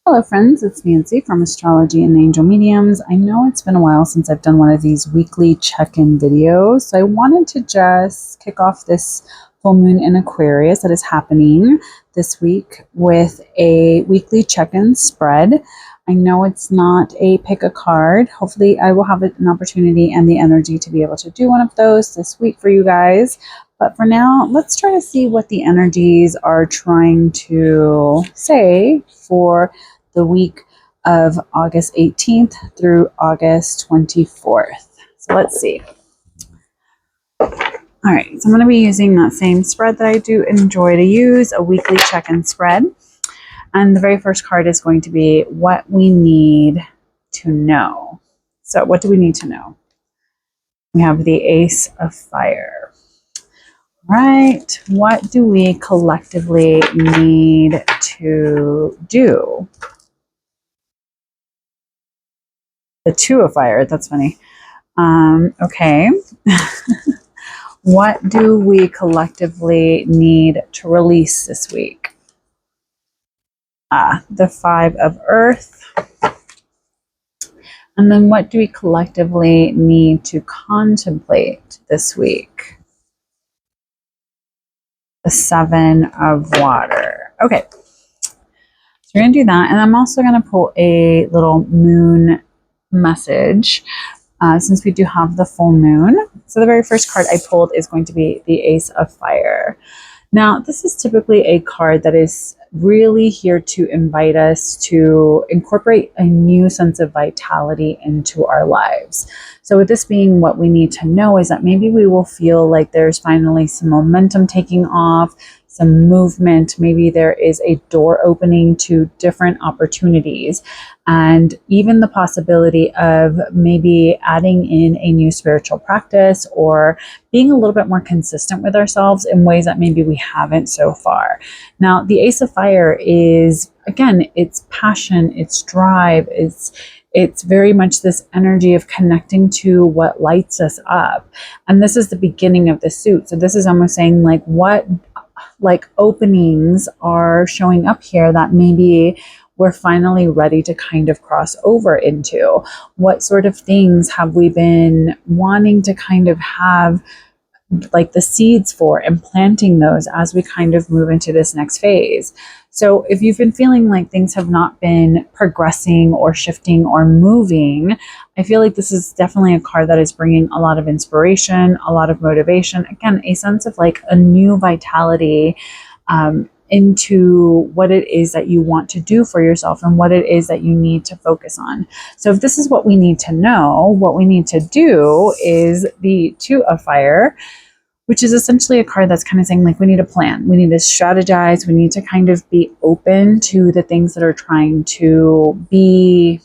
Hello friends, it's Nancy from Astrology and Angel Mediums. I know it's been a while since I've done one of these weekly check-in videos, so I wanted to just kick off this full moon in Aquarius that is happening this week with a weekly check-in spread. I know it's not a pick a card. Hopefully I will have an opportunity and the energy to be able to do one of those this week for you guys. But for now, let's try to see what the energies are trying to say for the week of August 18th through August 24th. So let's see. All right, so I'm going to be using that same spread that I do enjoy to use, a weekly check-in spread. And the very first card is going to be what we need to know. So what do we need to know? We have the Ace of Fire. Right, what do we collectively need to do? The Two of Fire, that's funny. Okay. What do we collectively need to release this week? The Five of Earth. And then what do we collectively need to contemplate this week? The Seven of Water. Okay. So we're going to do that. And I'm also going to pull a little moon message since we do have the full moon. So the very first card I pulled is going to be the Ace of Fire. Now, this is typically a card that is really here to invite us to incorporate a new sense of vitality into our lives. So with this being what we need to know is that maybe we will feel like there's finally some momentum taking off, some movement. Maybe there is a door opening to different opportunities, and even the possibility of maybe adding in a new spiritual practice or being a little bit more consistent with ourselves in ways that maybe we haven't so far. Now, the Ace of Fire is, again, it's passion, it's drive, it's very much this energy of connecting to what lights us up. And this is the beginning of the suit. So this is almost saying like what openings are showing up here that maybe we're finally ready to kind of cross over into. What sort of things have we been wanting to kind of have like the seeds for and planting those as we kind of move into this next phase? So if you've been feeling like things have not been progressing or shifting or moving, I feel like this is definitely a card that is bringing a lot of inspiration, a lot of motivation. Again, a sense of like a new vitality into what it is that you want to do for yourself and what it is that you need to focus on. So if this is what we need to know, what we need to do is the Two of Fire, which is essentially a card that's kind of saying like we need a plan, we need to strategize, we need to kind of be open to the things that are trying to be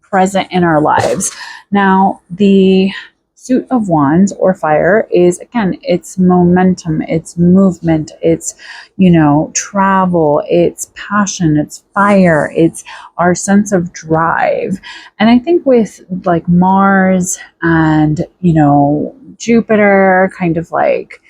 present in our lives. Now, the Suit of Wands or Fire is, again, it's momentum, it's movement, it's, travel, it's passion, it's fire, it's our sense of drive. And I think with like Mars and, Jupiter kind of like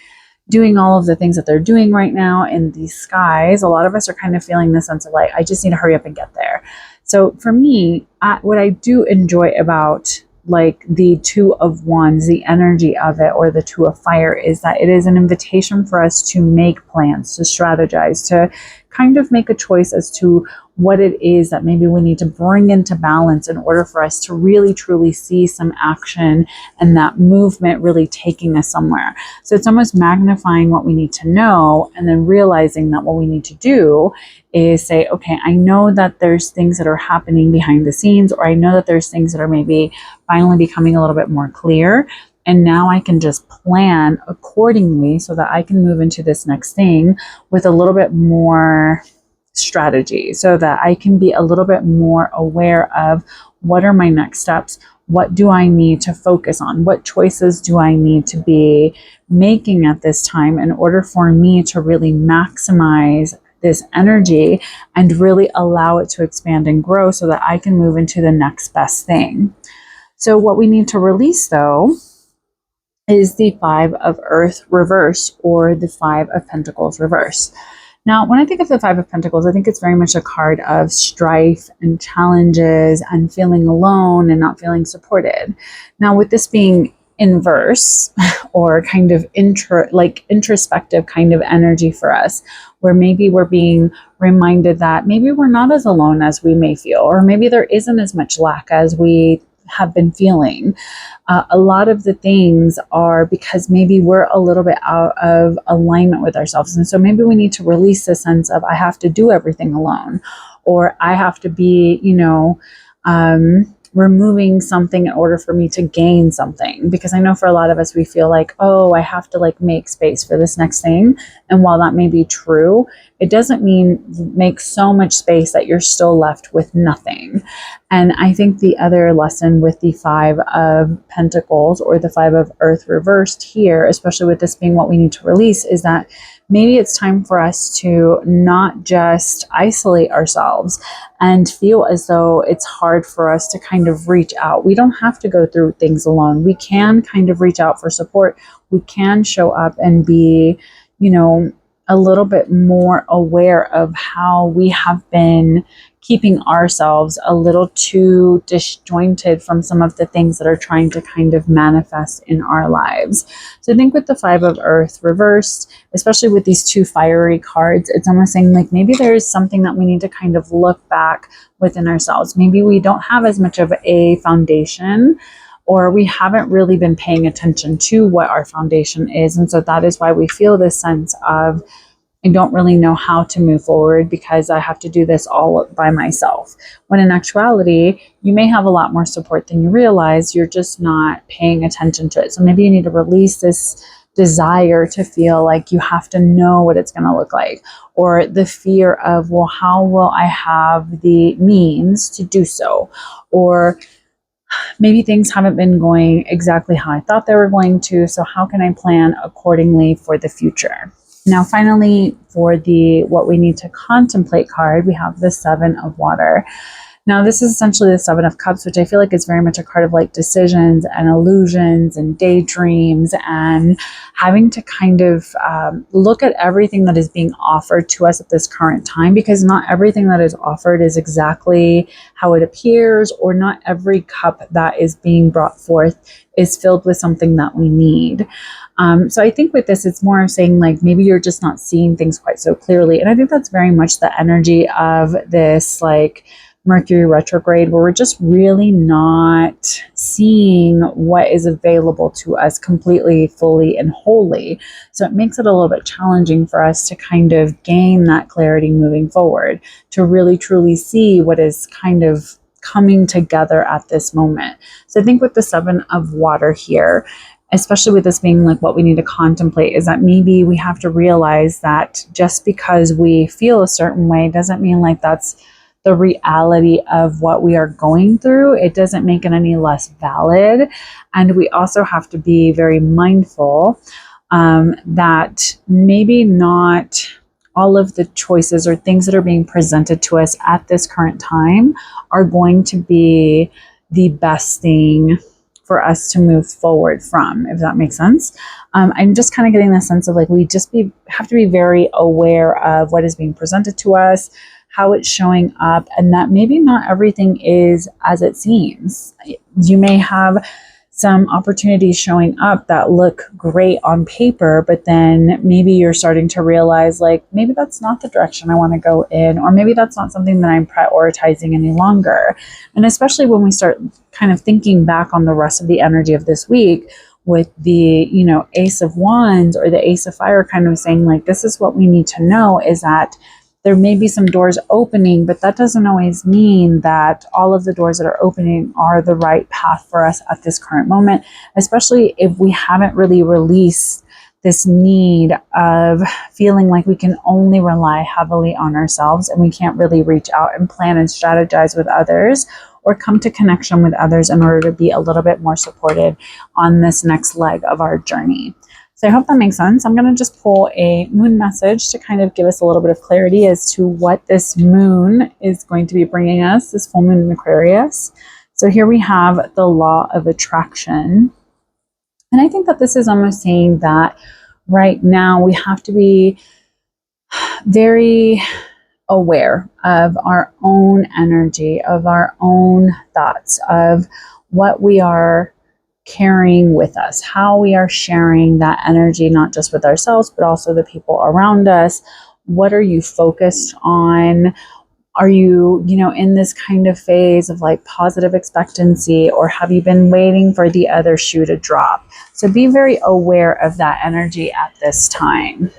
doing all of the things that they're doing right now in these skies, a lot of us are kind of feeling the sense of like, I just need to hurry up and get there. So for me, what I do enjoy about like the Two of Wands, the energy of it, or the Two of Fire, is that it is an invitation for us to make plans, to strategize, to kind of make a choice as to what it is that maybe we need to bring into balance in order for us to really truly see some action and that movement really taking us somewhere. So it's almost magnifying what we need to know and then realizing that what we need to do is say, okay, I know that there's things that are happening behind the scenes, or I know that there's things that are maybe finally becoming a little bit more clear. And now I can just plan accordingly so that I can move into this next thing with a little bit more strategy, so that I can be a little bit more aware of what are my next steps, what do I need to focus on, what choices do I need to be making at this time in order for me to really maximize this energy and really allow it to expand and grow so that I can move into the next best thing. So what we need to release though is the Five of Earth reverse, or the Five of Pentacles reverse. Now, when I think of the Five of Pentacles, I think it's very much a card of strife and challenges and feeling alone and not feeling supported. Now, with this being inverse or kind of introspective kind of energy for us, where maybe we're being reminded that maybe we're not as alone as we may feel, or maybe there isn't as much lack as we have been feeling. A lot of the things are because maybe we're a little bit out of alignment with ourselves. And so maybe we need to release the sense of I have to do everything alone, or I have to be, removing something in order for me to gain something. Because I know for a lot of us, we feel like, oh, I have to like make space for this next thing. And while that may be true, it doesn't mean make so much space that you're still left with nothing. And I think the other lesson with the Five of Pentacles or the Five of Earth reversed here, especially with this being what we need to release, is that maybe it's time for us to not just isolate ourselves and feel as though it's hard for us to kind of reach out. We don't have to go through things alone. We can kind of reach out for support. We can show up and be, a little bit more aware of how we have been keeping ourselves a little too disjointed from some of the things that are trying to kind of manifest in our lives. So I think with the Five of Earth reversed, especially with these two fiery cards, it's almost saying like maybe there's something that we need to kind of look back within ourselves. Maybe we don't have as much of a foundation, or we haven't really been paying attention to what our foundation is. And so that is why we feel this sense of, I don't really know how to move forward because I have to do this all by myself. When in actuality, you may have a lot more support than you realize. You're just not paying attention to it. So maybe you need to release this desire to feel like you have to know what it's going to look like, or the fear of, well, how will I have the means to do so? Or maybe things haven't been going exactly how I thought they were going to. So how can I plan accordingly for the future? Now, finally, for the what we need to contemplate card, we have the Seven of Water. Now, this is essentially the Seven of Cups, which I feel like is very much a card of like decisions and illusions and daydreams and having to kind of look at everything that is being offered to us at this current time, because not everything that is offered is exactly how it appears, or not every cup that is being brought forth is filled with something that we need. So I think with this, it's more of saying like maybe you're just not seeing things quite so clearly. And I think that's very much the energy of this like Mercury retrograde, where we're just really not seeing what is available to us completely, fully, and wholly. So it makes it a little bit challenging for us to kind of gain that clarity moving forward, to really truly see what is kind of coming together at this moment. So I think with the Seven of Water here, especially with this being like what we need to contemplate, is that maybe we have to realize that just because we feel a certain way doesn't mean like that's the reality of what we are going through. It doesn't make it any less valid. And we also have to be very mindful that maybe not all of the choices or things that are being presented to us at this current time are going to be the best thing for us to move forward from, if that makes sense. I'm just kind of getting the sense of like we just have to be very aware of what is being presented to us, how it's showing up, and that maybe not everything is as it seems. You may have some opportunities showing up that look great on paper, but then maybe you're starting to realize like maybe that's not the direction I want to go in, or maybe that's not something that I'm prioritizing any longer. And especially when we start kind of thinking back on the rest of the energy of this week with the, Ace of Wands or the Ace of Fire kind of saying like, this is what we need to know, is that there may be some doors opening, but that doesn't always mean that all of the doors that are opening are the right path for us at this current moment, especially if we haven't really released this need of feeling like we can only rely heavily on ourselves and we can't really reach out and plan and strategize with others or come to connection with others in order to be a little bit more supported on this next leg of our journey. So I hope that makes sense. I'm going to just pull a moon message to kind of give us a little bit of clarity as to what this moon is going to be bringing us, this full moon in Aquarius. So here we have the law of attraction. And I think that this is almost saying that right now we have to be very aware of our own energy, of our own thoughts, of what we are carrying with us, how we are sharing that energy, not just with ourselves, but also the people around us. What are you focused on? Are you, in this kind of phase of like positive expectancy, or have you been waiting for the other shoe to drop? So be very aware of that energy at this time.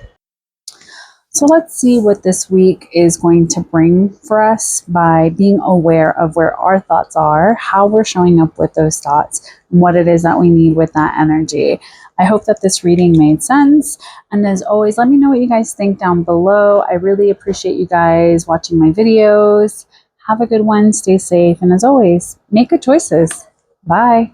So let's see what this week is going to bring for us by being aware of where our thoughts are, how we're showing up with those thoughts, and what it is that we need with that energy. I hope that this reading made sense. And as always, let me know what you guys think down below. I really appreciate you guys watching my videos. Have a good one. Stay safe. And as always, make good choices. Bye.